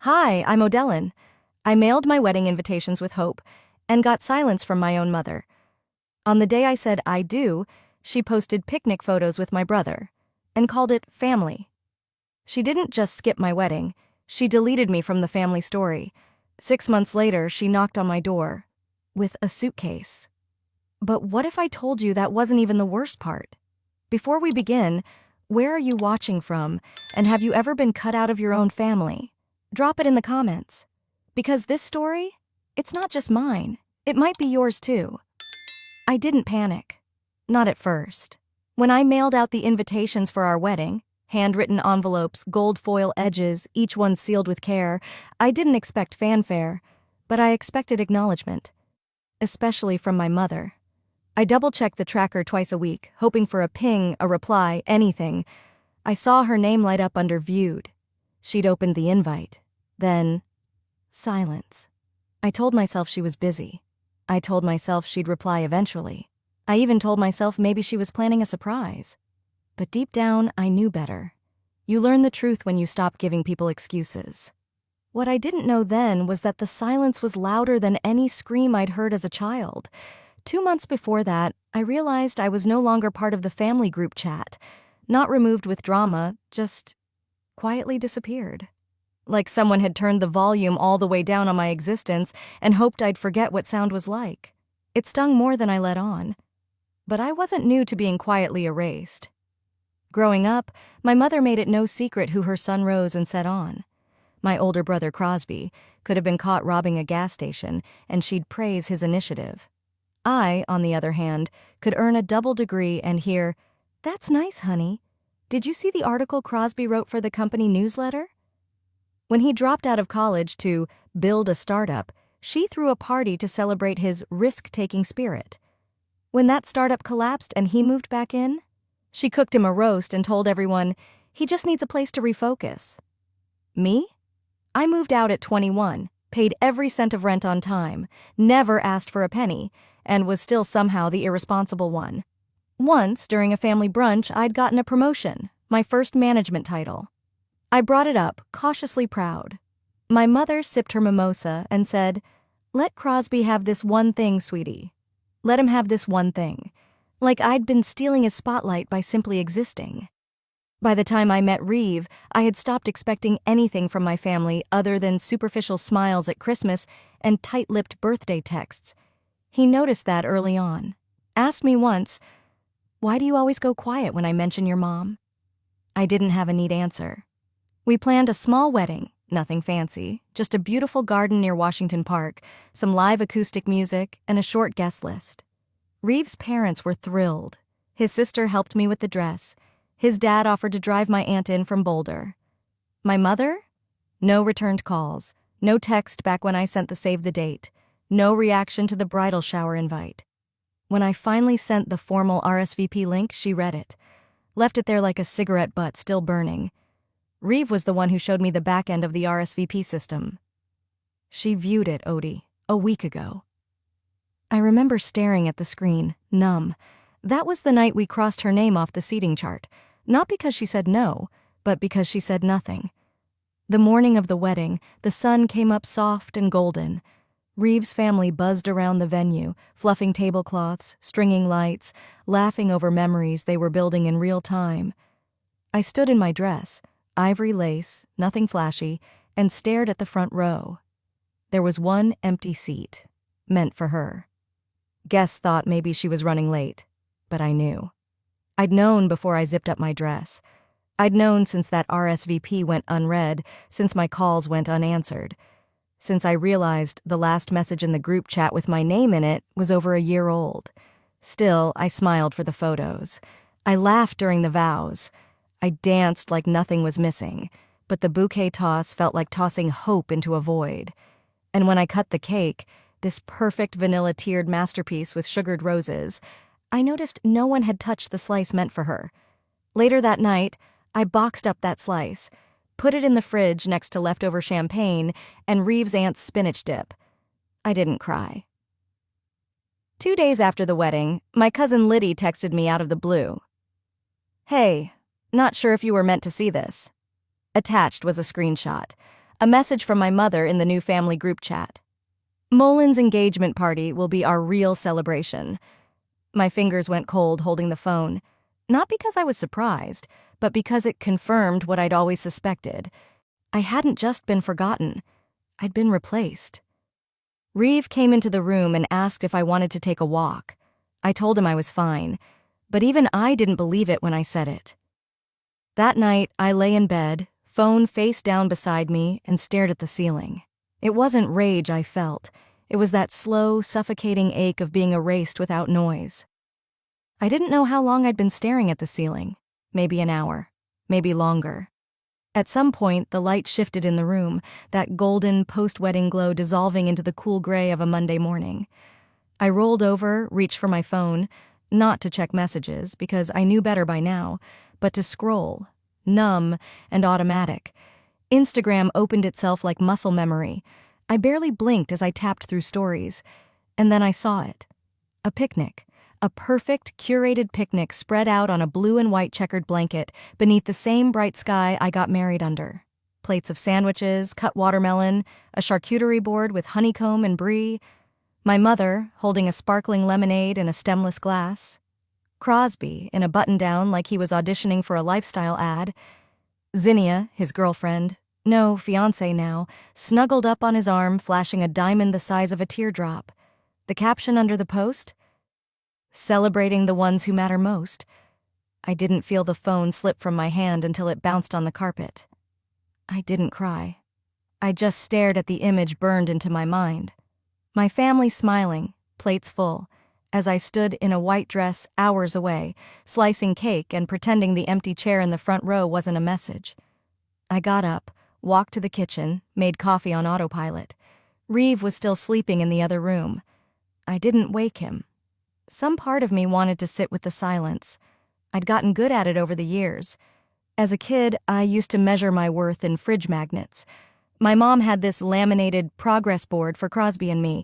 Hi, I'm Odellin. I mailed my wedding invitations with hope and got silence from my own mother. On the day I said I do, she posted picnic photos with my brother and called it family. She didn't just skip my wedding, she deleted me from the family story. 6 months later, she knocked on my door with a suitcase. But what if I told you that wasn't even the worst part? Before we begin, where are you watching from, and have you ever been cut out of your own family? Drop it in the comments. Because this story, it's not just mine. It might be yours too. I didn't panic. Not at first. When I mailed out the invitations for our wedding, handwritten envelopes, gold foil edges, each one sealed with care, I didn't expect fanfare, but I expected acknowledgement. Especially from my mother. I double-checked the tracker twice a week, hoping for a ping, a reply, anything. I saw her name light up under Viewed. She'd opened the invite. Then, silence. I told myself she was busy. I told myself she'd reply eventually. I even told myself maybe she was planning a surprise. But deep down, I knew better. You learn the truth when you stop giving people excuses. What I didn't know then was that the silence was louder than any scream I'd heard as a child. 2 months before that, I realized I was no longer part of the family group chat. Not removed with drama, just quietly disappeared. Like someone had turned the volume all the way down on my existence and hoped I'd forget what sound was like. It stung more than I let on. But I wasn't new to being quietly erased. Growing up, my mother made it no secret who her son Rose and set on. My older brother Crosby could have been caught robbing a gas station, and she'd praise his initiative. I, on the other hand, could earn a double degree and hear, "That's nice, honey. Did you see the article Crosby wrote for the company newsletter?" When he dropped out of college to build a startup, she threw a party to celebrate his risk-taking spirit. When that startup collapsed and he moved back in, she cooked him a roast and told everyone he just needs a place to refocus. Me? I moved out at 21, paid every cent of rent on time, never asked for a penny, and was still somehow the irresponsible one. Once, during a family brunch, I'd gotten a promotion, my first management title. I brought it up, cautiously proud. My mother sipped her mimosa and said, "Let Crosby have this one thing, sweetie. Let him have this one thing." Like I'd been stealing his spotlight by simply existing. By the time I met Reeve, I had stopped expecting anything from my family other than superficial smiles at Christmas and tight-lipped birthday texts. He noticed that early on. Asked me once, "Why do you always go quiet when I mention your mom?" I didn't have a neat answer. We planned a small wedding, nothing fancy, just a beautiful garden near Washington Park, some live acoustic music, and a short guest list. Reeve's parents were thrilled. His sister helped me with the dress. His dad offered to drive my aunt in from Boulder. My mother? No returned calls, no text back when I sent the save the date, no reaction to the bridal shower invite. When I finally sent the formal RSVP link, she read it, left it there like a cigarette butt still burning. Reeve was the one who showed me the back end of the RSVP system. She viewed it, Odie, a week ago. I remember staring at the screen, numb. That was the night we crossed her name off the seating chart, not because she said no, but because she said nothing. The morning of the wedding, the sun came up soft and golden. Reeve's family buzzed around the venue, fluffing tablecloths, stringing lights, laughing over memories they were building in real time. I stood in my dress, ivory lace, nothing flashy, and stared at the front row. There was one empty seat, meant for her. Guests thought maybe she was running late, but I knew. I'd known before I zipped up my dress. I'd known since that RSVP went unread, since my calls went unanswered, since I realized the last message in the group chat with my name in it was over a year old. Still, I smiled for the photos. I laughed during the vows. I danced like nothing was missing, but the bouquet toss felt like tossing hope into a void. And when I cut the cake, this perfect vanilla-tiered masterpiece with sugared roses, I noticed no one had touched the slice meant for her. Later that night, I boxed up that slice, put it in the fridge next to leftover champagne and Reeve's aunt's spinach dip. I didn't cry. 2 days after the wedding, my cousin Liddy texted me out of the blue. "Hey, not sure if you were meant to see this." Attached was a screenshot. A message from my mother in the new family group chat. Molin's engagement party will be our real celebration. My fingers went cold holding the phone, not because I was surprised, but because it confirmed what I'd always suspected. I hadn't just been forgotten. I'd been replaced. Reeve came into the room and asked if I wanted to take a walk. I told him I was fine, but even I didn't believe it when I said it. That night, I lay in bed, phone face down beside me, and stared at the ceiling. It wasn't rage I felt. It was that slow, suffocating ache of being erased without noise. I didn't know how long I'd been staring at the ceiling. Maybe an hour. Maybe longer. At some point, the light shifted in the room, that golden post-wedding glow dissolving into the cool gray of a Monday morning. I rolled over, reached for my phone, not to check messages, because I knew better by now, but to scroll, numb and automatic. Instagram opened itself like muscle memory. I barely blinked as I tapped through stories, and then I saw it. A picnic. A perfect, curated picnic spread out on a blue and white checkered blanket beneath the same bright sky I got married under. Plates of sandwiches, cut watermelon, a charcuterie board with honeycomb and brie, my mother holding a sparkling lemonade in a stemless glass, Crosby in a button-down like he was auditioning for a lifestyle ad, Zinnia, his girlfriend, no, fiancé now, snuggled up on his arm, flashing a diamond the size of a teardrop. The caption under the post? Celebrating the ones who matter most. I didn't feel the phone slip from my hand until it bounced on the carpet. I didn't cry. I just stared at the image burned into my mind. My family smiling, plates full, as I stood in a white dress hours away, slicing cake and pretending the empty chair in the front row wasn't a message. I got up, walked to the kitchen, made coffee on autopilot. Reeve was still sleeping in the other room. I didn't wake him. Some part of me wanted to sit with the silence. I'd gotten good at it over the years. As a kid, I used to measure my worth in fridge magnets. My mom had this laminated progress board for Crosby and me.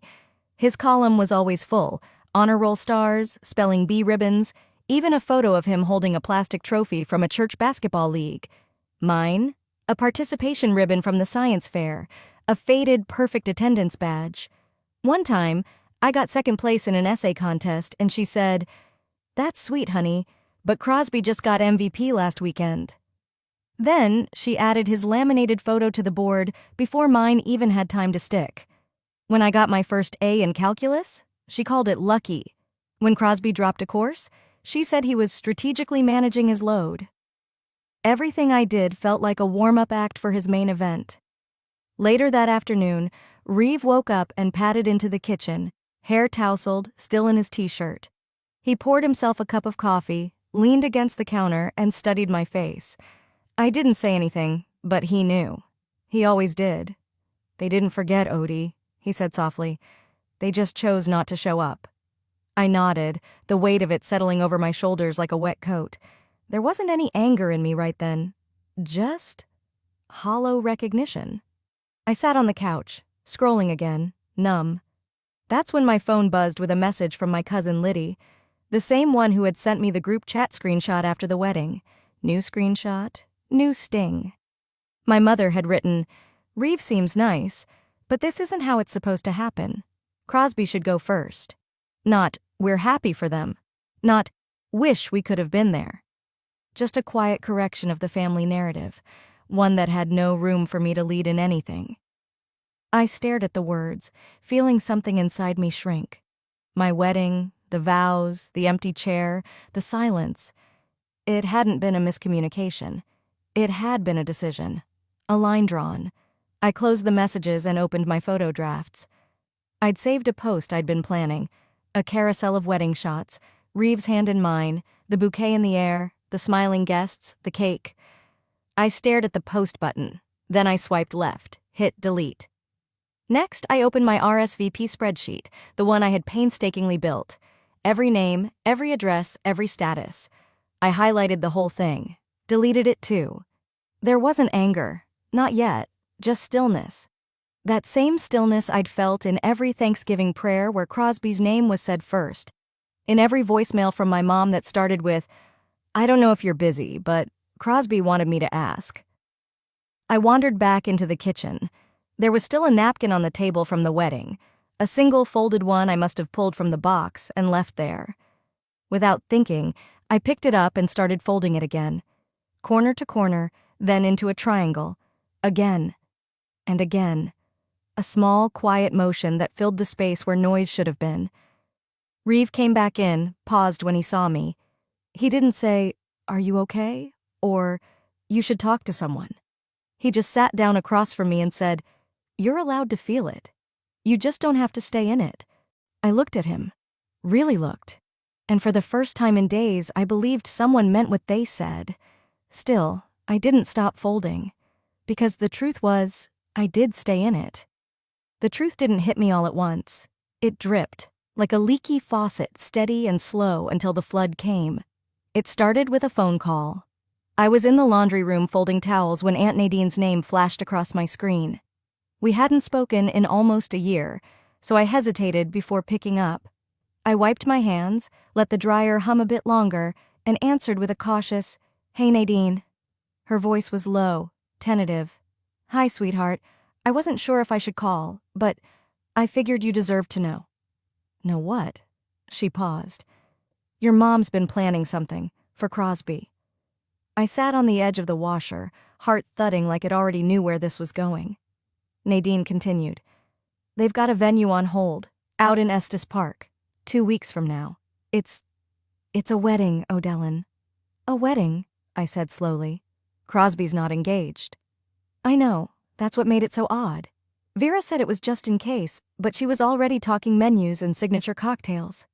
His column was always full, honor roll stars, spelling bee ribbons, even a photo of him holding a plastic trophy from a church basketball league. Mine? A participation ribbon from the science fair, a faded perfect attendance badge. One time, I got second place in an essay contest, and she said, "That's sweet, honey, but Crosby just got MVP last weekend." Then she added his laminated photo to the board before mine even had time to stick. When I got my first A in calculus, she called it lucky. When Crosby dropped a course, she said he was strategically managing his load. Everything I did felt like a warm-up act for his main event. Later that afternoon, Reeve woke up and padded into the kitchen, hair tousled, still in his t-shirt. He poured himself a cup of coffee, leaned against the counter, and studied my face. I didn't say anything, but he knew. He always did. "They didn't forget, Odie," he said softly. "They just chose not to show up." I nodded, the weight of it settling over my shoulders like a wet coat. There wasn't any anger in me right then. Just hollow recognition. I sat on the couch, scrolling again, numb. That's when my phone buzzed with a message from my cousin Liddy, the same one who had sent me the group chat screenshot after the wedding. New screenshot, new sting. My mother had written, "Reeve seems nice, but this isn't how it's supposed to happen. Crosby should go first." Not, "We're happy for them." Not, "Wish we could have been there." Just a quiet correction of the family narrative, one that had no room for me to lead in anything. I stared at the words, feeling something inside me shrink. My wedding, the vows, the empty chair, the silence. It hadn't been a miscommunication. It had been a decision. A line drawn. I closed the messages and opened my photo drafts. I'd saved a post I'd been planning, a carousel of wedding shots, Reeve's hand in mine, the bouquet in the air, the smiling guests, the cake. I stared at the post button. Then I swiped left, hit delete. Next, I opened my RSVP spreadsheet, the one I had painstakingly built. Every name, every address, every status. I highlighted the whole thing. Deleted it too. There wasn't anger. Not yet. Just stillness. That same stillness I'd felt in every Thanksgiving prayer where Crosby's name was said first. In every voicemail from my mom that started with, "I don't know if you're busy, but Crosby wanted me to ask." I wandered back into the kitchen. There was still a napkin on the table from the wedding, a single folded one I must have pulled from the box and left there. Without thinking, I picked it up and started folding it again, corner to corner, then into a triangle, again and again, a small, quiet motion that filled the space where noise should have been. Reeve came back in, paused when he saw me. He didn't say, "Are you okay?" or, "You should talk to someone." He just sat down across from me and said, "You're allowed to feel it. You just don't have to stay in it." I looked at him, really looked, and for the first time in days, I believed someone meant what they said. Still, I didn't stop folding, because the truth was, I did stay in it. The truth didn't hit me all at once. It dripped, like a leaky faucet, steady and slow until the flood came. It started with a phone call. I was in the laundry room folding towels when Aunt Nadine's name flashed across my screen. We hadn't spoken in almost a year, so I hesitated before picking up. I wiped my hands, let the dryer hum a bit longer, and answered with a cautious, "Hey, Nadine." Her voice was low, tentative. "Hi, sweetheart. I wasn't sure if I should call, but I figured you deserved to know." "Know what?" She paused. "Your mom's been planning something, for Crosby." I sat on the edge of the washer, heart thudding like it already knew where this was going. Nadine continued. "They've got a venue on hold, out in Estes Park, 2 weeks from now. It's a wedding, O'Dellin." "A wedding?" I said slowly. "Crosby's not engaged." "I know. That's what made it so odd. Vera said it was just in case, but she was already talking menus and signature cocktails."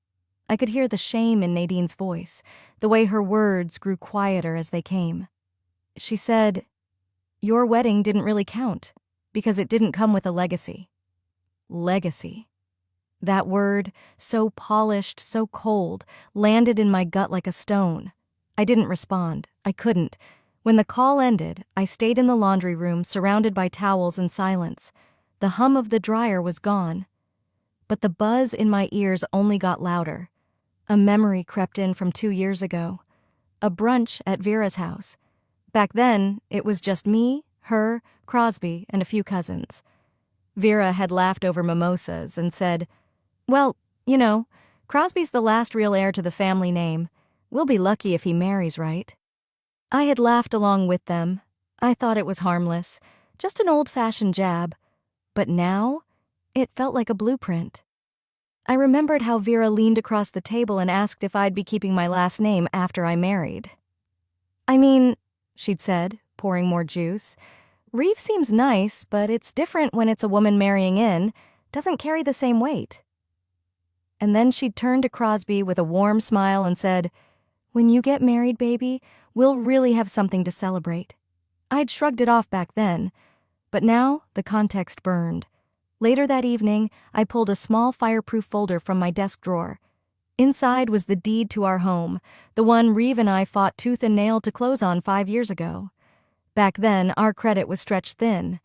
I could hear the shame in Nadine's voice, the way her words grew quieter as they came. She said, "Your wedding didn't really count, because it didn't come with a legacy." Legacy. That word, so polished, so cold, landed in my gut like a stone. I didn't respond. I couldn't. When the call ended, I stayed in the laundry room, surrounded by towels and silence. The hum of the dryer was gone. But the buzz in my ears only got louder. A memory crept in from 2 years ago. A brunch at Vera's house. Back then, it was just me, her, Crosby, and a few cousins. Vera had laughed over mimosas and said, "Well, you know, Crosby's the last real heir to the family name. We'll be lucky if he marries, right?" I had laughed along with them. I thought it was harmless, just an old-fashioned jab. But now, it felt like a blueprint. I remembered how Vera leaned across the table and asked if I'd be keeping my last name after I married. "I mean," she'd said, pouring more juice, "Reeve seems nice, but it's different when it's a woman marrying in. Doesn't carry the same weight." And then she'd turned to Crosby with a warm smile and said, "When you get married, baby, we'll really have something to celebrate." I'd shrugged it off back then, but now the context burned. Later that evening, I pulled a small fireproof folder from my desk drawer. Inside was the deed to our home, the one Reeve and I fought tooth and nail to close on 5 years ago. Back then, our credit was stretched thin.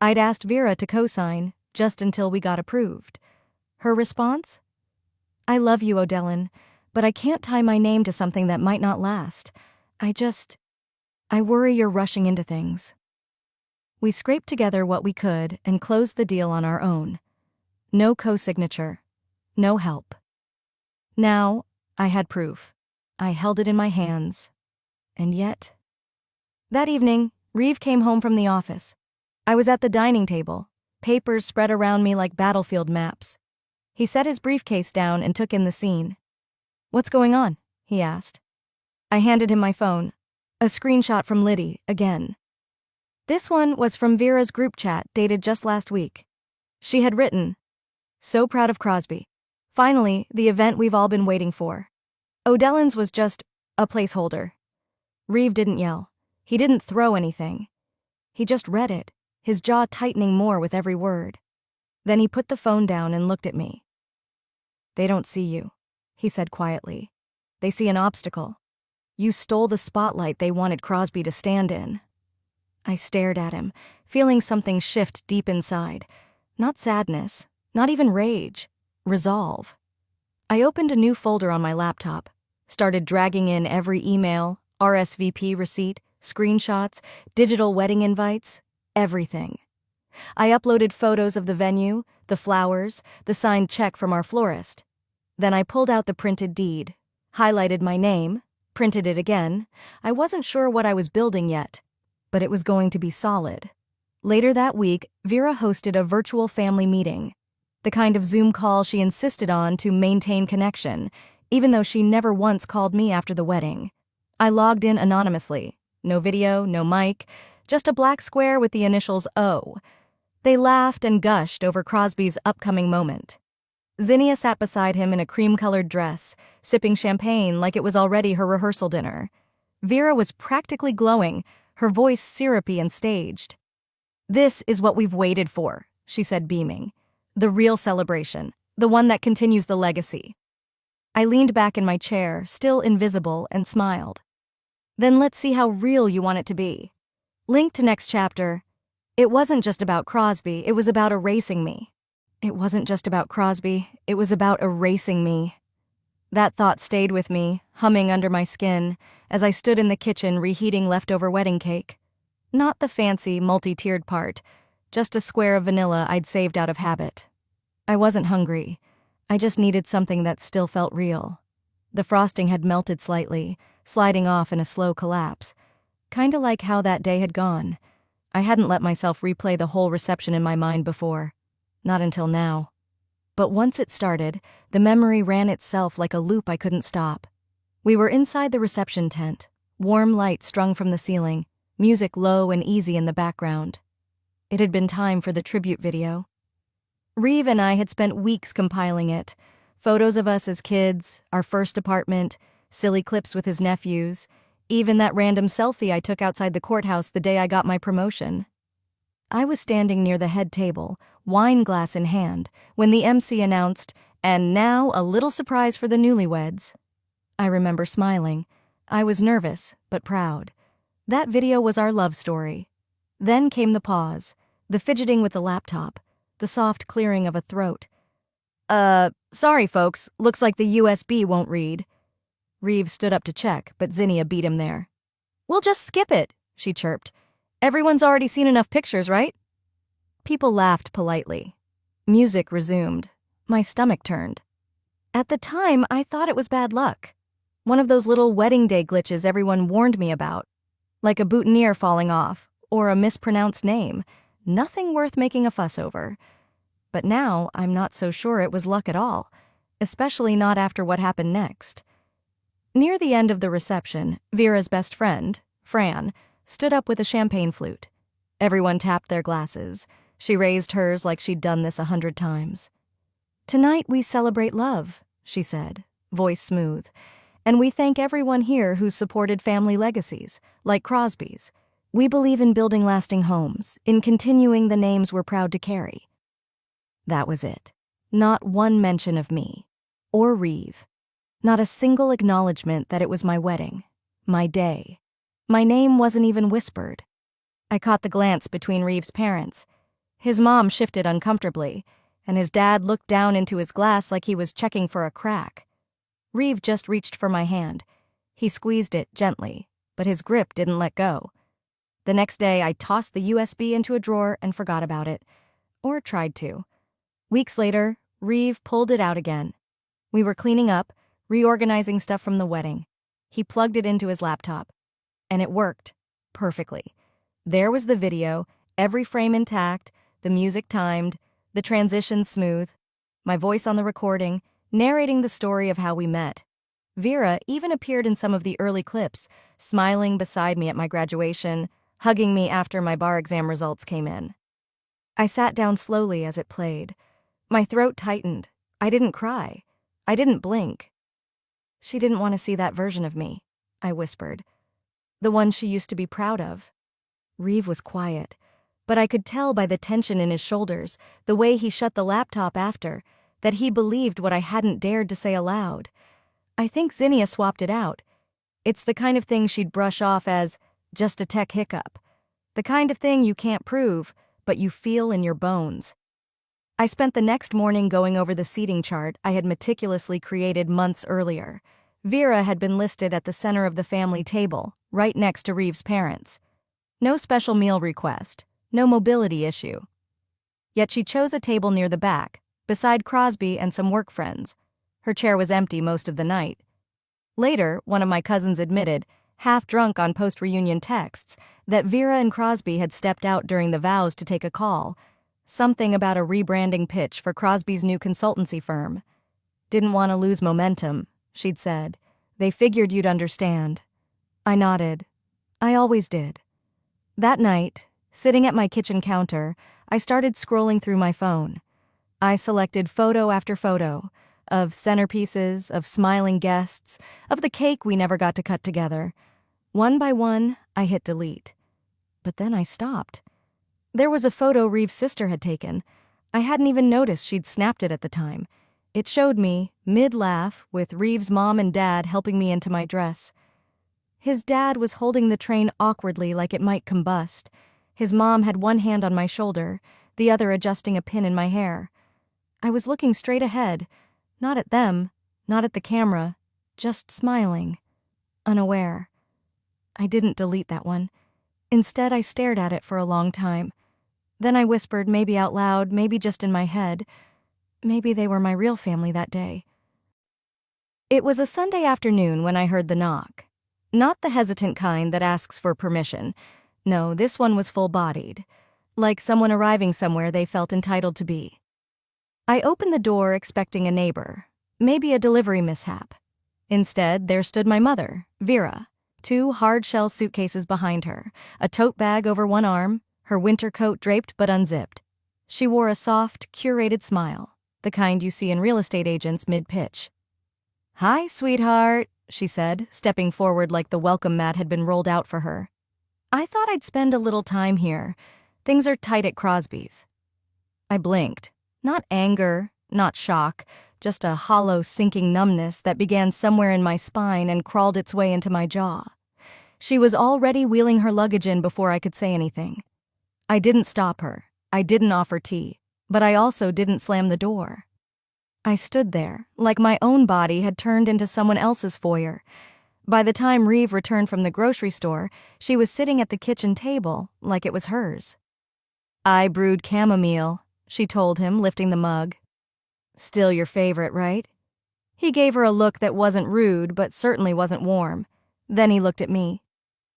I'd asked Vera to co-sign, just until we got approved. Her response? "I love you, O'Dellin, but I can't tie my name to something that might not last. I worry you're rushing into things." We scraped together what we could and closed the deal on our own. No co-signature. No help. Now, I had proof. I held it in my hands. And yet... That evening, Reeve came home from the office. I was at the dining table, papers spread around me like battlefield maps. He set his briefcase down and took in the scene. "What's going on?" he asked. I handed him my phone. A screenshot from Liddy, again. This one was from Vera's group chat, dated just last week. She had written, "So proud of Crosby. Finally, the event we've all been waiting for." O'Dellin's was just a placeholder. Reeve didn't yell. He didn't throw anything. He just read it, his jaw tightening more with every word. Then he put the phone down and looked at me. "They don't see you," he said quietly. "They see an obstacle. You stole the spotlight they wanted Crosby to stand in." I stared at him, feeling something shift deep inside. Not sadness, not even rage. Resolve. I opened a new folder on my laptop, started dragging in every email, RSVP receipt, screenshots, digital wedding invites, Everything. I uploaded photos of the venue, the flowers, the signed check from our florist. Then I pulled out the printed deed, highlighted my name, printed it again. I wasn't sure what I was building yet, but it was going to be solid. Later that week, Vera hosted a virtual family meeting, the kind of Zoom call she insisted on to maintain connection, even though she never once called me after the wedding. I logged in anonymously. No video, no mic, just a black square with the initials O. They laughed and gushed over Crosby's upcoming moment. Zinnia sat beside him in a cream-colored dress, sipping champagne like it was already her rehearsal dinner. Vera was practically glowing, her voice syrupy and staged. "This is what we've waited for," she said, beaming. "The real celebration, the one that continues the legacy." I leaned back in my chair, still invisible, and smiled. "Then let's see how real you want it to be." Linked to next chapter. It wasn't just about Crosby, it was about erasing me. It wasn't just about Crosby, it was about erasing me. That thought stayed with me, humming under my skin, as I stood in the kitchen reheating leftover wedding cake. Not the fancy, multi-tiered part, just a square of vanilla I'd saved out of habit. I wasn't hungry. I just needed something that still felt real. The frosting had melted slightly, sliding off in a slow collapse. Kinda like how that day had gone. I hadn't let myself replay the whole reception in my mind before. Not until now. But once it started, the memory ran itself like a loop I couldn't stop. We were inside the reception tent, warm light strung from the ceiling, music low and easy in the background. It had been time for the tribute video. Reeve and I had spent weeks compiling it. Photos of us as kids, our first apartment, silly clips with his nephews, even that random selfie I took outside the courthouse the day I got my promotion. I was standing near the head table, wine glass in hand, when the MC announced, "And now a little surprise for the newlyweds." I remember smiling. I was nervous, but proud. That video was our love story. Then came the pause, the fidgeting with the laptop, the soft clearing of a throat. Sorry folks, looks like the USB won't read." Reeve stood up to check, but Zinnia beat him there. "We'll just skip it," she chirped. "Everyone's already seen enough pictures, right?" People laughed politely. Music resumed. My stomach turned. At the time, I thought it was bad luck. One of those little wedding day glitches everyone warned me about. Like a boutonniere falling off, or a mispronounced name. Nothing worth making a fuss over. But now, I'm not so sure it was luck at all, especially not after what happened next. Near the end of the reception, Vera's best friend, Fran, stood up with a champagne flute. Everyone tapped their glasses. She raised hers like she'd done this 100 times. "Tonight we celebrate love," she said, voice smooth. "And we thank everyone here who's supported family legacies, like Crosby's. We believe in building lasting homes, in continuing the names we're proud to carry." That was it. Not one mention of me. Or Reeve. Not a single acknowledgement that it was my wedding. My day. My name wasn't even whispered. I caught the glance between Reeve's parents. His mom shifted uncomfortably, and his dad looked down into his glass like he was checking for a crack. Reeve just reached for my hand. He squeezed it gently, but his grip didn't let go. The next day, I tossed the USB into a drawer and forgot about it. Or tried to. Weeks later, Reeve pulled it out again. We were cleaning up, reorganizing stuff from the wedding. He plugged it into his laptop. And it worked. Perfectly. There was the video, every frame intact, the music timed, the transition smooth, my voice on the recording, narrating the story of how we met. Vera even appeared in some of the early clips, smiling beside me at my graduation, hugging me after my bar exam results came in. I sat down slowly as it played. My throat tightened. I didn't cry. I didn't blink. "She didn't want to see that version of me," I whispered. "The one she used to be proud of." Reeve was quiet, but I could tell by the tension in his shoulders, the way he shut the laptop after, that he believed what I hadn't dared to say aloud. I think Zinnia swapped it out. It's the kind of thing she'd brush off as just a tech hiccup. The kind of thing you can't prove, but you feel in your bones. I spent the next morning going over the seating chart I had meticulously created months earlier. Vera had been listed at the center of the family table, right next to Reeve's parents. No special meal request, no mobility issue. Yet she chose a table near the back, beside Crosby and some work friends. Her chair was empty most of the night. Later, one of my cousins admitted, half drunk on post-reunion texts, that Vera and Crosby had stepped out during the vows to take a call. Something about a rebranding pitch for Crosby's new consultancy firm. Didn't want to lose momentum, she'd said. They figured you'd understand. I nodded. I always did. That night, sitting at my kitchen counter, I started scrolling through my phone. I selected photo after photo, of centerpieces, of smiling guests, of the cake we never got to cut together. One by one, I hit delete. But then I stopped. There was a photo Reeve's sister had taken. I hadn't even noticed she'd snapped it at the time. It showed me, mid-laugh, with Reeve's mom and dad helping me into my dress. His dad was holding the train awkwardly like it might combust. His mom had one hand on my shoulder, the other adjusting a pin in my hair. I was looking straight ahead, not at them, not at the camera, just smiling, unaware. I didn't delete that one. Instead, I stared at it for a long time. Then I whispered, maybe out loud, maybe just in my head, maybe they were my real family that day. It was a Sunday afternoon when I heard the knock. Not the hesitant kind that asks for permission. No, this one was full-bodied, like someone arriving somewhere they felt entitled to be. I opened the door expecting a neighbor, maybe a delivery mishap. Instead, there stood my mother, Vera, 2 hard-shell suitcases behind her, a tote bag over one arm, her winter coat draped but unzipped. She wore a soft, curated smile, the kind you see in real estate agents mid-pitch. "Hi, sweetheart," she said, stepping forward like the welcome mat had been rolled out for her. "I thought I'd spend a little time here. Things are tight at Crosby's." I blinked. Not anger, not shock, just a hollow, sinking numbness that began somewhere in my spine and crawled its way into my jaw. She was already wheeling her luggage in before I could say anything. I didn't stop her. I didn't offer tea. But I also didn't slam the door. I stood there, like my own body had turned into someone else's foyer. By the time Reeve returned from the grocery store, she was sitting at the kitchen table, like it was hers. "I brewed chamomile," she told him, lifting the mug. "Still your favorite, right?" He gave her a look that wasn't rude, but certainly wasn't warm. Then he looked at me.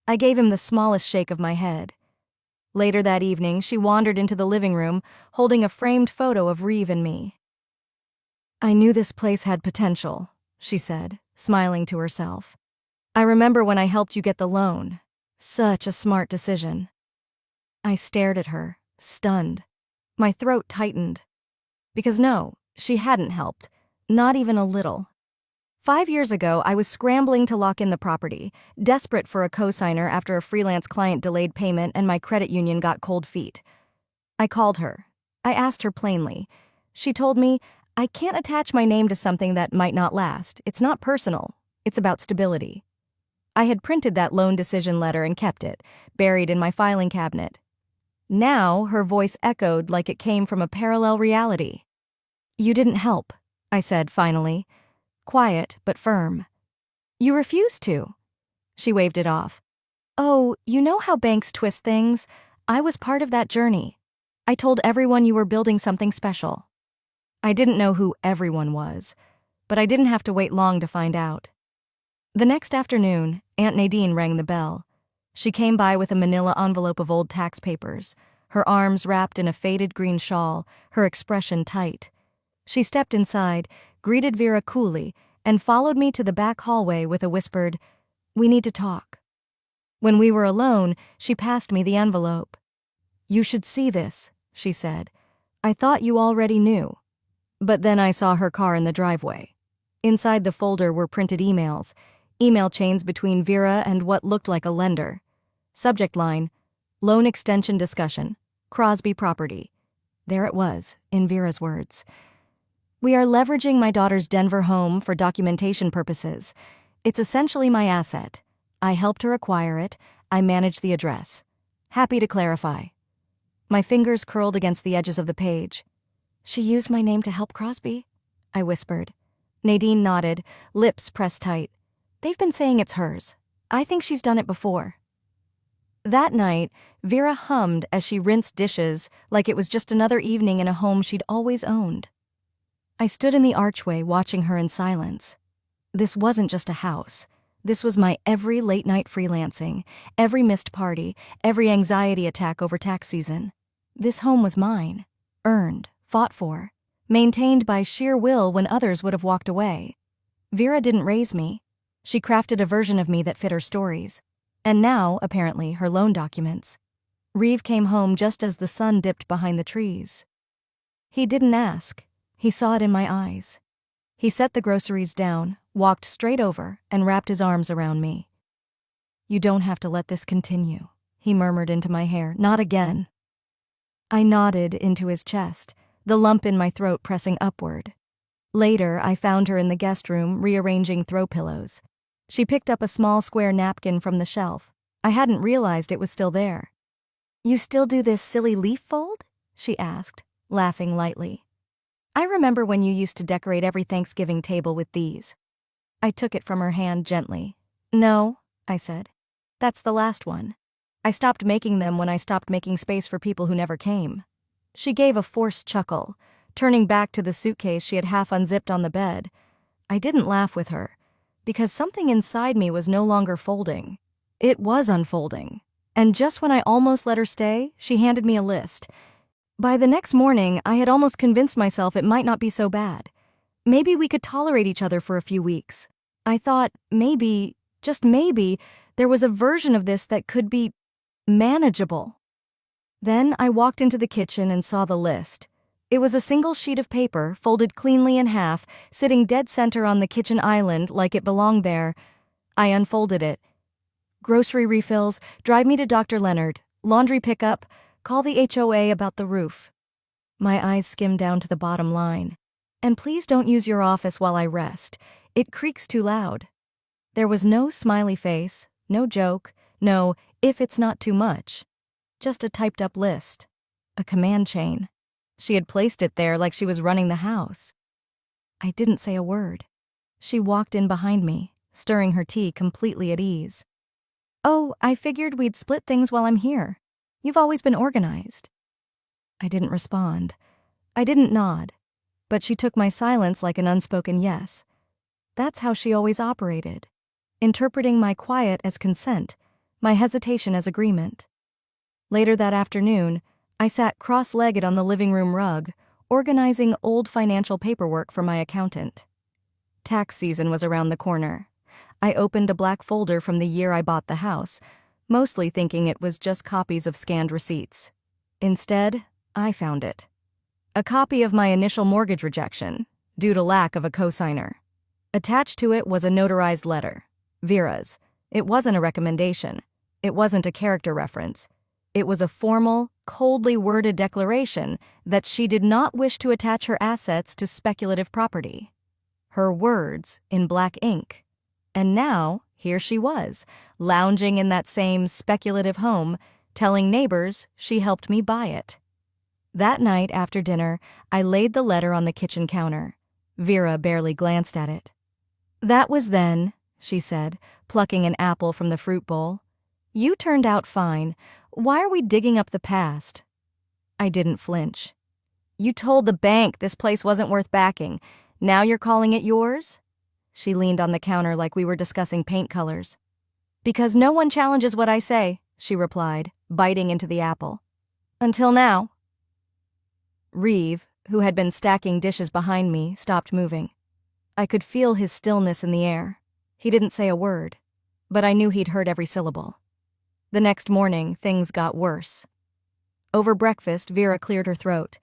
I gave him the smallest shake of my head. Later that evening, she wandered into the living room, holding a framed photo of Reeve and me. "I knew this place had potential," she said, smiling to herself. "I remember when I helped you get the loan. Such a smart decision." I stared at her, stunned. My throat tightened. Because no, she hadn't helped. Not even a little. 5 years ago, I was scrambling to lock in the property, desperate for a cosigner after a freelance client delayed payment and my credit union got cold feet. I called her. I asked her plainly. She told me, "I can't attach my name to something that might not last. It's not personal. It's about stability." I had printed that loan decision letter and kept it, buried in my filing cabinet. Now, her voice echoed like it came from a parallel reality. "You didn't help," I said finally. Quiet, but firm. "You refused to." She waved it off. "Oh, you know how banks twist things? I was part of that journey. I told everyone you were building something special." I didn't know who everyone was, but I didn't have to wait long to find out. The next afternoon, Aunt Nadine rang the bell. She came by with a manila envelope of old tax papers, her arms wrapped in a faded green shawl, her expression tight. She stepped inside, greeted Vera coolly, and followed me to the back hallway with a whispered, "We need to talk." When we were alone, she passed me the envelope. "You should see this," she said. "I thought you already knew." But then I saw her car in the driveway. Inside the folder were printed emails, email chains between Vera and what looked like a lender. Subject line, "Loan extension discussion, Crosby property." There it was, in Vera's words. "We are leveraging my daughter's Denver home for documentation purposes. It's essentially my asset. I helped her acquire it. I manage the address. Happy to clarify." My fingers curled against the edges of the page. "She used my name to help Crosby?" I whispered. Nadine nodded, lips pressed tight. "They've been saying it's hers. I think she's done it before." That night, Vera hummed as she rinsed dishes like it was just another evening in a home she'd always owned. I stood in the archway watching her in silence. This wasn't just a house. This was my every late-night freelancing, every missed party, every anxiety attack over tax season. This home was mine, earned, fought for, maintained by sheer will when others would have walked away. Vera didn't raise me. She crafted a version of me that fit her stories. And now, apparently, her loan documents. Reeve came home just as the sun dipped behind the trees. He didn't ask. He saw it in my eyes. He set the groceries down, walked straight over, and wrapped his arms around me. "You don't have to let this continue," he murmured into my hair. "Not again." I nodded into his chest, the lump in my throat pressing upward. Later, I found her in the guest room rearranging throw pillows. She picked up a small square napkin from the shelf. I hadn't realized it was still there. "You still do this silly leaf fold?" she asked, laughing lightly. "I remember when you used to decorate every Thanksgiving table with these." I took it from her hand gently. "No," I said. "That's the last one. I stopped making them when I stopped making space for people who never came." She gave a forced chuckle, turning back to the suitcase she had half unzipped on the bed. I didn't laugh with her, because something inside me was no longer folding. It was unfolding. And just when I almost let her stay, she handed me a list. By the next morning, I had almost convinced myself it might not be so bad. Maybe we could tolerate each other for a few weeks. I thought maybe, just maybe, there was a version of this that could be manageable. Then I walked into the kitchen and saw the list. It was a single sheet of paper, folded cleanly in half, sitting dead center on the kitchen island like it belonged there. I unfolded it. "Grocery refills, drive me to Dr. Leonard, laundry pickup, call the HOA about the roof." My eyes skimmed down to the bottom line. "And please don't use your office while I rest. It creaks too loud." There was no smiley face, no joke, no "if it's not too much." Just a typed-up list. A command chain. She had placed it there like she was running the house. I didn't say a word. She walked in behind me, stirring her tea completely at ease. "Oh, I figured we'd split things while I'm here. You've always been organized." I didn't respond. I didn't nod. But she took my silence like an unspoken yes. That's how she always operated, interpreting my quiet as consent, my hesitation as agreement. Later that afternoon, I sat cross-legged on the living room rug, organizing old financial paperwork for my accountant. Tax season was around the corner. I opened a black folder from the year I bought the house, mostly thinking it was just copies of scanned receipts. Instead, I found it. A copy of my initial mortgage rejection, due to lack of a cosigner. Attached to it was a notarized letter, Vera's. It wasn't a recommendation. It wasn't a character reference. It was a formal, coldly worded declaration that she did not wish to attach her assets to speculative property. Her words in black ink. And now, here she was, lounging in that same speculative home, telling neighbors she helped me buy it. That night after dinner, I laid the letter on the kitchen counter. Vera barely glanced at it. "That was then," she said, plucking an apple from the fruit bowl. "You turned out fine. Why are we digging up the past?" I didn't flinch. "You told the bank this place wasn't worth backing. Now you're calling it yours?" She leaned on the counter like we were discussing paint colors. "Because no one challenges what I say," she replied, biting into the apple. "Until now." Reeve, who had been stacking dishes behind me, stopped moving. I could feel his stillness in the air. He didn't say a word, but I knew he'd heard every syllable. The next morning, things got worse. Over breakfast, Vera cleared her throat.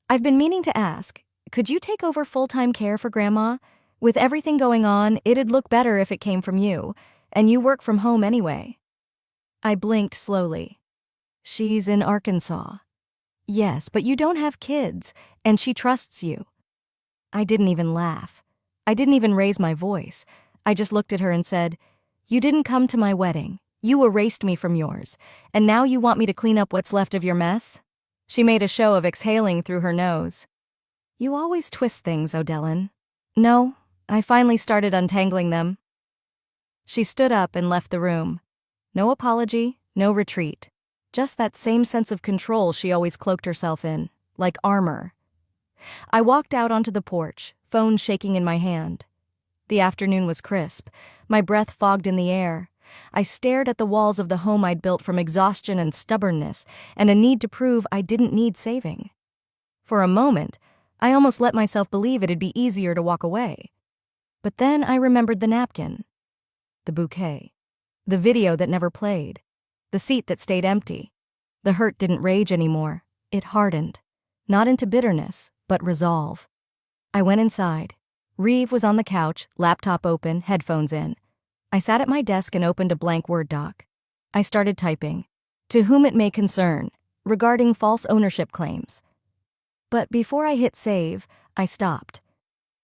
"I've been meaning to ask, could you take over full-time care for Grandma? With everything going on, it'd look better if it came from you, and you work from home anyway." I blinked slowly. "She's in Arkansas." "Yes, but you don't have kids, and she trusts you." I didn't even laugh. I didn't even raise my voice. I just looked at her and said, "You didn't come to my wedding. You erased me from yours, and now you want me to clean up what's left of your mess?" She made a show of exhaling through her nose. "You always twist things, Odellin." "No, I finally started untangling them." She stood up and left the room. No apology, no retreat. Just that same sense of control she always cloaked herself in, like armor. I walked out onto the porch, phone shaking in my hand. The afternoon was crisp, my breath fogged in the air. I stared at the walls of the home I'd built from exhaustion and stubbornness, and a need to prove I didn't need saving. For a moment, I almost let myself believe it'd be easier to walk away. But then I remembered the napkin, the bouquet, the video that never played, the seat that stayed empty. The hurt didn't rage anymore. It hardened, not into bitterness, but resolve. I went inside. Reeve was on the couch, laptop open, headphones in. I sat at my desk and opened a blank Word doc. I started typing, "To whom it may concern, regarding false ownership claims." But before I hit save, I stopped.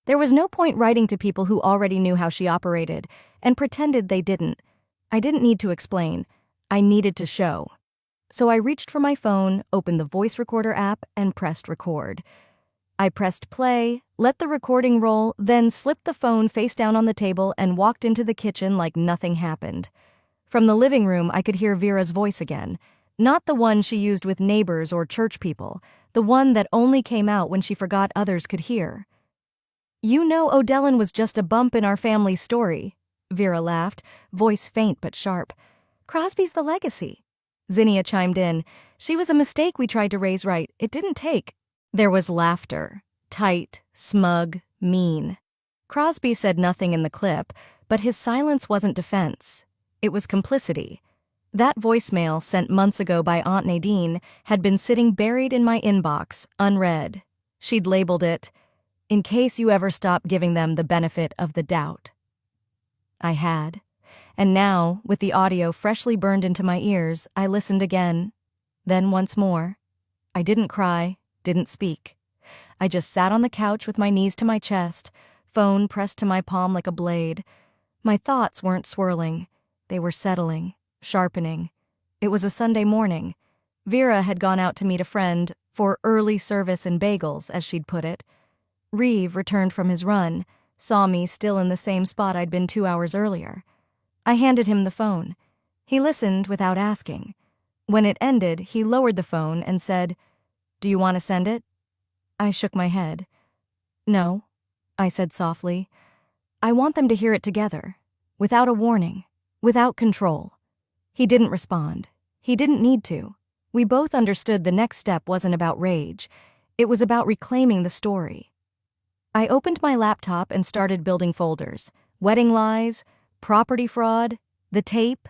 There was no point writing to people who already knew how she operated and pretended they didn't. I didn't need to explain. I needed to show. So I reached for my phone, opened the voice recorder app, and pressed record. I pressed play, let the recording roll, then slipped the phone face down on the table and walked into the kitchen like nothing happened. From the living room, I could hear Vera's voice again. Not the one she used with neighbors or church people, the one that only came out when she forgot others could hear. "You know O'Dellin was just a bump in our family story," Vera laughed, voice faint but sharp. "Crosby's the legacy." Zinnia chimed in. "She was a mistake we tried to raise right. It didn't take." There was laughter, tight, smug, mean. Crosby said nothing in the clip, but his silence wasn't defense. It was complicity. That voicemail, sent months ago by Aunt Nadine, had been sitting buried in my inbox, unread. She'd labeled it, "In case you ever stop giving them the benefit of the doubt." I had. And now, with the audio freshly burned into my ears, I listened again. Then once more. I didn't cry, didn't speak. I just sat on the couch with my knees to my chest, phone pressed to my palm like a blade. My thoughts weren't swirling. They were settling, sharpening. It was a Sunday morning. Vera had gone out to meet a friend for early service and bagels, as she'd put it. Reeve returned from his run, saw me still in the same spot I'd been 2 hours earlier. I handed him the phone. He listened without asking. When it ended, he lowered the phone and said, "Do you want to send it?" I shook my head. "No," I said softly. "I want them to hear it together, without a warning, without control." He didn't respond. He didn't need to. We both understood the next step wasn't about rage. It was about reclaiming the story. I opened my laptop and started building folders. Wedding lies, property fraud, the tape.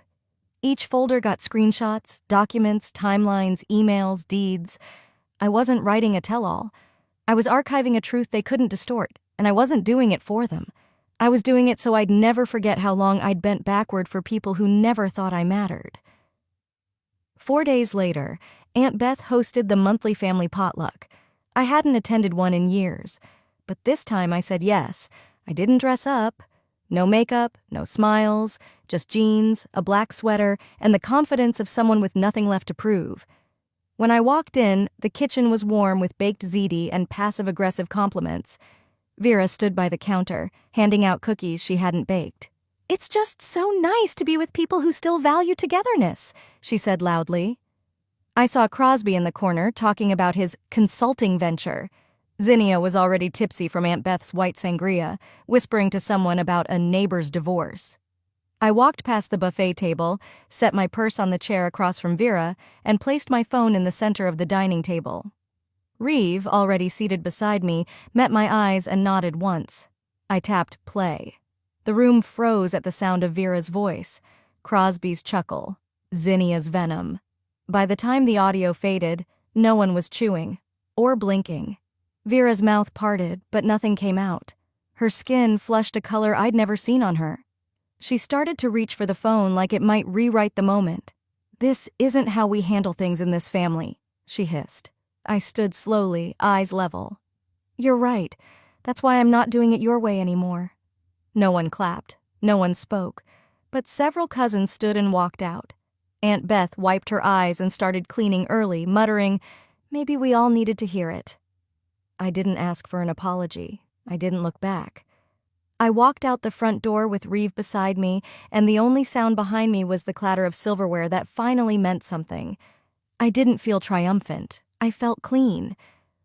Each folder got screenshots, documents, timelines, emails, deeds. I wasn't writing a tell-all. I was archiving a truth they couldn't distort, and I wasn't doing it for them. I was doing it so I'd never forget how long I'd bent backward for people who never thought I mattered. 4 days later, Aunt Beth hosted the monthly family potluck. I hadn't attended one in years, but this time I said yes. I didn't dress up. No makeup, no smiles, just jeans, a black sweater, and the confidence of someone with nothing left to prove. When I walked in, the kitchen was warm with baked ziti and passive-aggressive compliments. Vera stood by the counter, handing out cookies she hadn't baked. "It's just so nice to be with people who still value togetherness," she said loudly. I saw Crosby in the corner talking about his consulting venture. Zinnia was already tipsy from Aunt Beth's white sangria, whispering to someone about a neighbor's divorce. I walked past the buffet table, set my purse on the chair across from Vera, and placed my phone in the center of the dining table. Reeve, already seated beside me, met my eyes and nodded once. I tapped play. The room froze at the sound of Vera's voice, Crosby's chuckle, Zinnia's venom. By the time the audio faded, no one was chewing or blinking. Vera's mouth parted, but nothing came out. Her skin flushed a color I'd never seen on her. She started to reach for the phone like it might rewrite the moment. "This isn't how we handle things in this family," she hissed. I stood slowly, eyes level. "You're right. That's why I'm not doing it your way anymore." No one clapped. No one spoke. But several cousins stood and walked out. Aunt Beth wiped her eyes and started cleaning early, muttering, "Maybe we all needed to hear it." I didn't ask for an apology. I didn't look back. I walked out the front door with Reeve beside me, and the only sound behind me was the clatter of silverware that finally meant something. I didn't feel triumphant. I felt clean.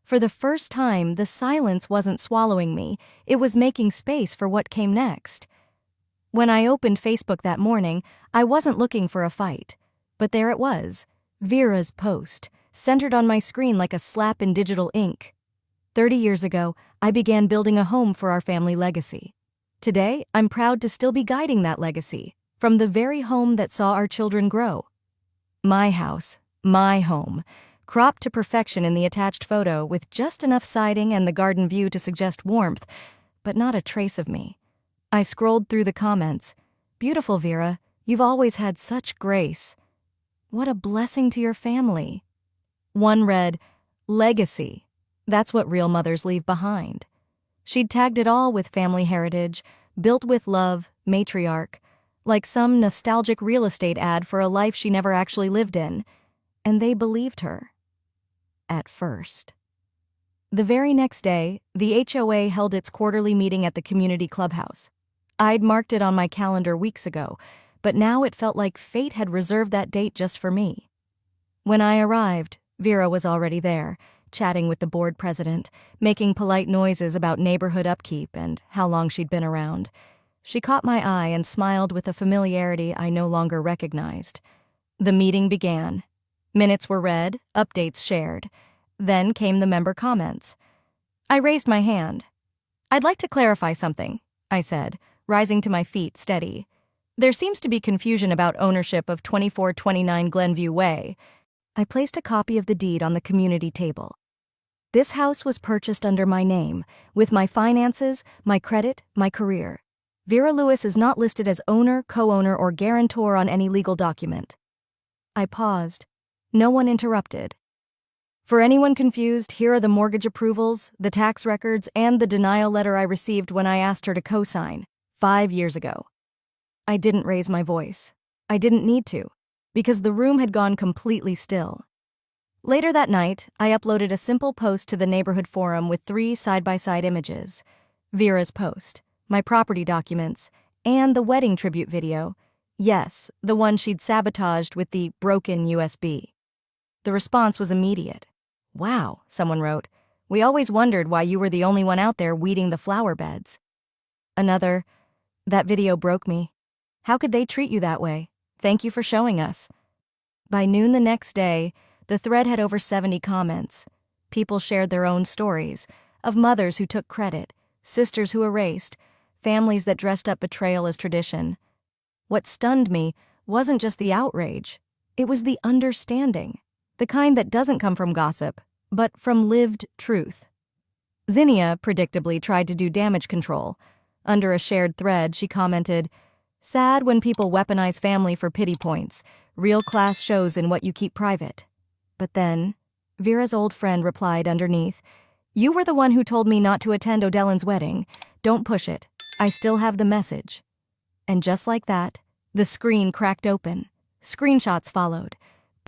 For the first time, the silence wasn't swallowing me. It was making space for what came next. When I opened Facebook that morning, I wasn't looking for a fight. But there it was, Vera's post, centered on my screen like a slap in digital ink. 30 years ago, I began building a home for our family legacy. Today, I'm proud to still be guiding that legacy, from the very home that saw our children grow. My house, my home, cropped to perfection in the attached photo with just enough siding and the garden view to suggest warmth, but not a trace of me. I scrolled through the comments. "Beautiful, Vera. You've always had such grace. What a blessing to your family." One read, "Legacy. That's what real mothers leave behind." She'd tagged it all with family heritage, built with love, matriarch, like some nostalgic real estate ad for a life she never actually lived in. And they believed her. At first. The very next day, the HOA held its quarterly meeting at the community clubhouse. I'd marked it on my calendar weeks ago, but now it felt like fate had reserved that date just for me. When I arrived, Vera was already there, chatting with the board president, making polite noises about neighborhood upkeep and how long she'd been around. She caught my eye and smiled with a familiarity I no longer recognized. The meeting began. Minutes were read, updates shared. Then came the member comments. I raised my hand. "I'd like to clarify something," I said, rising to my feet steady. "There seems to be confusion about ownership of 2429 Glenview Way." I placed a copy of the deed on the community table. This house was purchased under my name, with my finances, my credit, my career. Vera Lewis is not listed as owner, co-owner, or guarantor on any legal document. I paused. No one interrupted. For anyone confused, here are the mortgage approvals, the tax records, and the denial letter I received when I asked her to co-sign 5 years ago. I didn't raise my voice. I didn't need to, because the room had gone completely still. Later that night, I uploaded a simple post to the neighborhood forum with 3 side-by-side images. Vera's post, my property documents, and the wedding tribute video. Yes, the one she'd sabotaged with the broken USB. The response was immediate. "Wow," someone wrote. "We always wondered why you were the only one out there weeding the flower beds." Another, "That video broke me. How could they treat you that way? Thank you for showing us." By noon the next day, the thread had over 70 comments. People shared their own stories, of mothers who took credit, sisters who erased, families that dressed up betrayal as tradition. What stunned me wasn't just the outrage. It was the understanding. The kind that doesn't come from gossip, but from lived truth. Zinnia, predictably, tried to do damage control. Under a shared thread, she commented, "Sad when people weaponize family for pity points. Real class shows in what you keep private." But then, Vera's old friend replied underneath, "You were the one who told me not to attend Odellin's wedding. Don't push it. I still have the message." And just like that, the screen cracked open. Screenshots followed.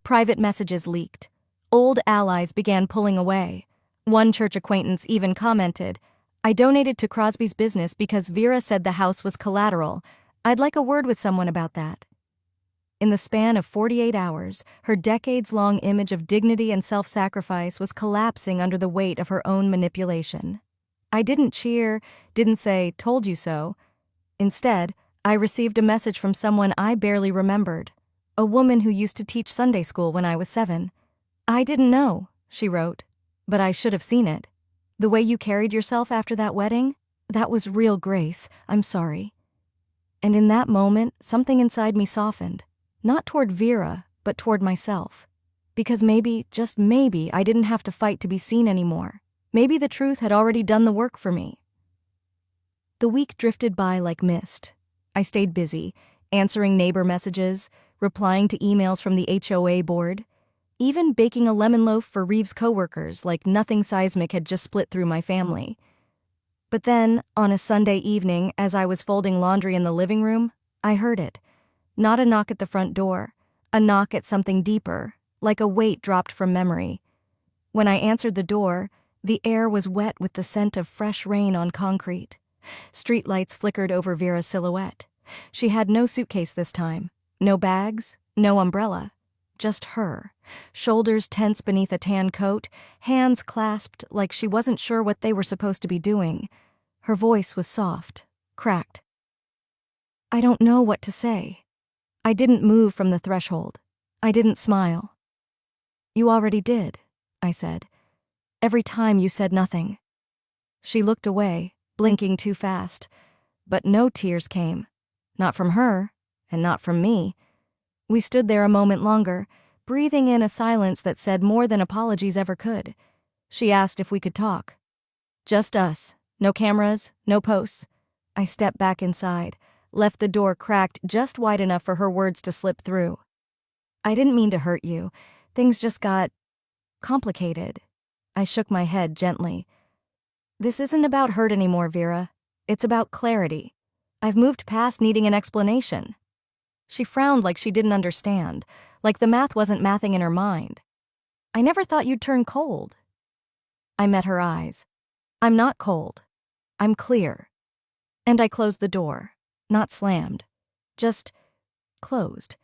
Private messages leaked. Old allies began pulling away. One church acquaintance even commented, "I donated to Crosby's business because Vera said the house was collateral. I'd like a word with someone about that." In the span of 48 hours, her decades-long image of dignity and self-sacrifice was collapsing under the weight of her own manipulation. I didn't cheer, didn't say, "Told you so." Instead, I received a message from someone I barely remembered. A woman who used to teach Sunday school when I was 7. "I didn't know," she wrote, "but I should have seen it. The way you carried yourself after that wedding, that was real grace. I'm sorry." And in that moment, something inside me softened, not toward Vera, but toward myself. Because maybe, just maybe, I didn't have to fight to be seen anymore. Maybe the truth had already done the work for me. The week drifted by like mist. I stayed busy, answering neighbor messages, replying to emails from the HOA board, even baking a lemon loaf for Reeves' coworkers like nothing seismic had just split through my family. But then, on a Sunday evening, as I was folding laundry in the living room, I heard it. Not a knock at the front door, a knock at something deeper, like a weight dropped from memory. When I answered the door, the air was wet with the scent of fresh rain on concrete. Streetlights flickered over Vera's silhouette. She had no suitcase this time, no bags, no umbrella. Just her, shoulders tense beneath a tan coat, hands clasped like she wasn't sure what they were supposed to be doing. Her voice was soft, cracked. I don't know what to say. I didn't move from the threshold. I didn't smile. You already did, I said. Every time you said nothing. She looked away, blinking too fast. But no tears came. Not from her, and not from me. We stood there a moment longer, breathing in a silence that said more than apologies ever could. She asked if we could talk. Just us. No cameras, no posts. I stepped back inside, left the door cracked just wide enough for her words to slip through. I didn't mean to hurt you. Things just got complicated. I shook my head gently. This isn't about hurt anymore, Vera. It's about clarity. I've moved past needing an explanation. She frowned like she didn't understand, like the math wasn't mathing in her mind. I never thought you'd turn cold. I met her eyes. I'm not cold. I'm clear. And I closed the door. Not slammed. Just closed.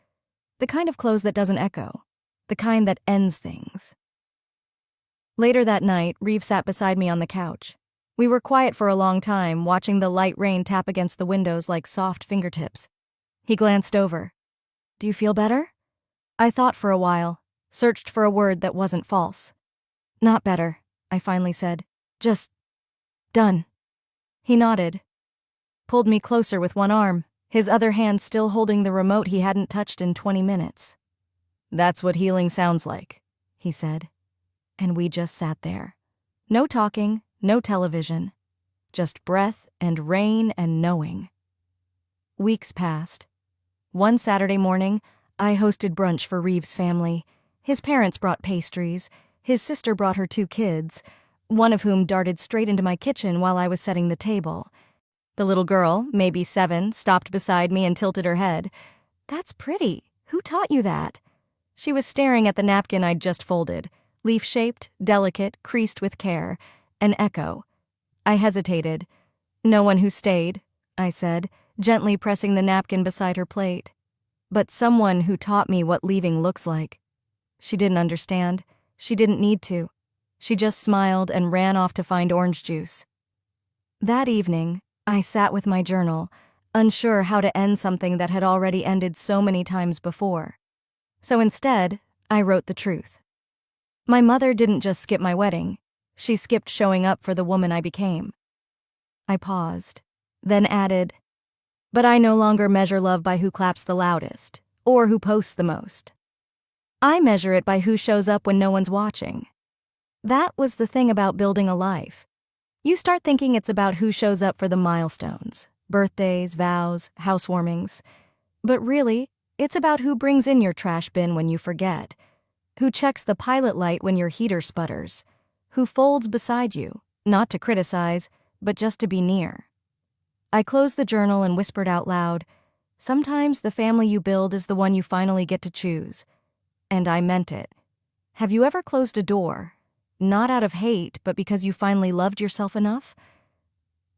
The kind of close that doesn't echo. The kind that ends things. Later that night, Reeve sat beside me on the couch. We were quiet for a long time, watching the light rain tap against the windows like soft fingertips. He glanced over. Do you feel better? I thought for a while, searched for a word that wasn't false. Not better, I finally said. Just done. He nodded. Pulled me closer with one arm, his other hand still holding the remote he hadn't touched in 20 minutes. That's what healing sounds like, he said. And we just sat there. No talking, no television. Just breath and rain and knowing. Weeks passed. One Saturday morning, I hosted brunch for Reeve's family. His parents brought pastries. His sister brought her 2 kids, one of whom darted straight into my kitchen while I was setting the table. The little girl, maybe 7, stopped beside me and tilted her head. That's pretty. Who taught you that? She was staring at the napkin I'd just folded, leaf-shaped, delicate, creased with care, an echo. I hesitated. No one who stayed, I said, gently pressing the napkin beside her plate. But someone who taught me what leaving looks like. She didn't understand. She didn't need to. She just smiled and ran off to find orange juice. That evening, I sat with my journal, unsure how to end something that had already ended so many times before. So instead, I wrote the truth. My mother didn't just skip my wedding. She skipped showing up for the woman I became. I paused, then added, but I no longer measure love by who claps the loudest, or who posts the most. I measure it by who shows up when no one's watching. That was the thing about building a life. You start thinking it's about who shows up for the milestones, birthdays, vows, housewarmings. But really, it's about who brings in your trash bin when you forget, who checks the pilot light when your heater sputters, who folds beside you, not to criticize, but just to be near. I closed the journal and whispered out loud, sometimes the family you build is the one you finally get to choose. And I meant it. Have you ever closed a door? Not out of hate, but because you finally loved yourself enough?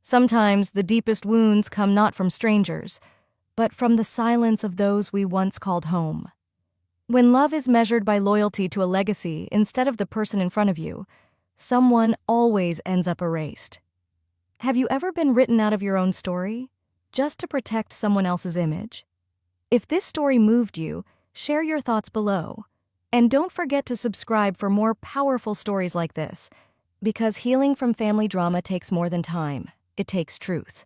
Sometimes the deepest wounds come not from strangers, but from the silence of those we once called home. When love is measured by loyalty to a legacy instead of the person in front of you, someone always ends up erased. Have you ever been written out of your own story, just to protect someone else's image? If this story moved you, share your thoughts below. And don't forget to subscribe for more powerful stories like this, because healing from family drama takes more than time. It takes truth.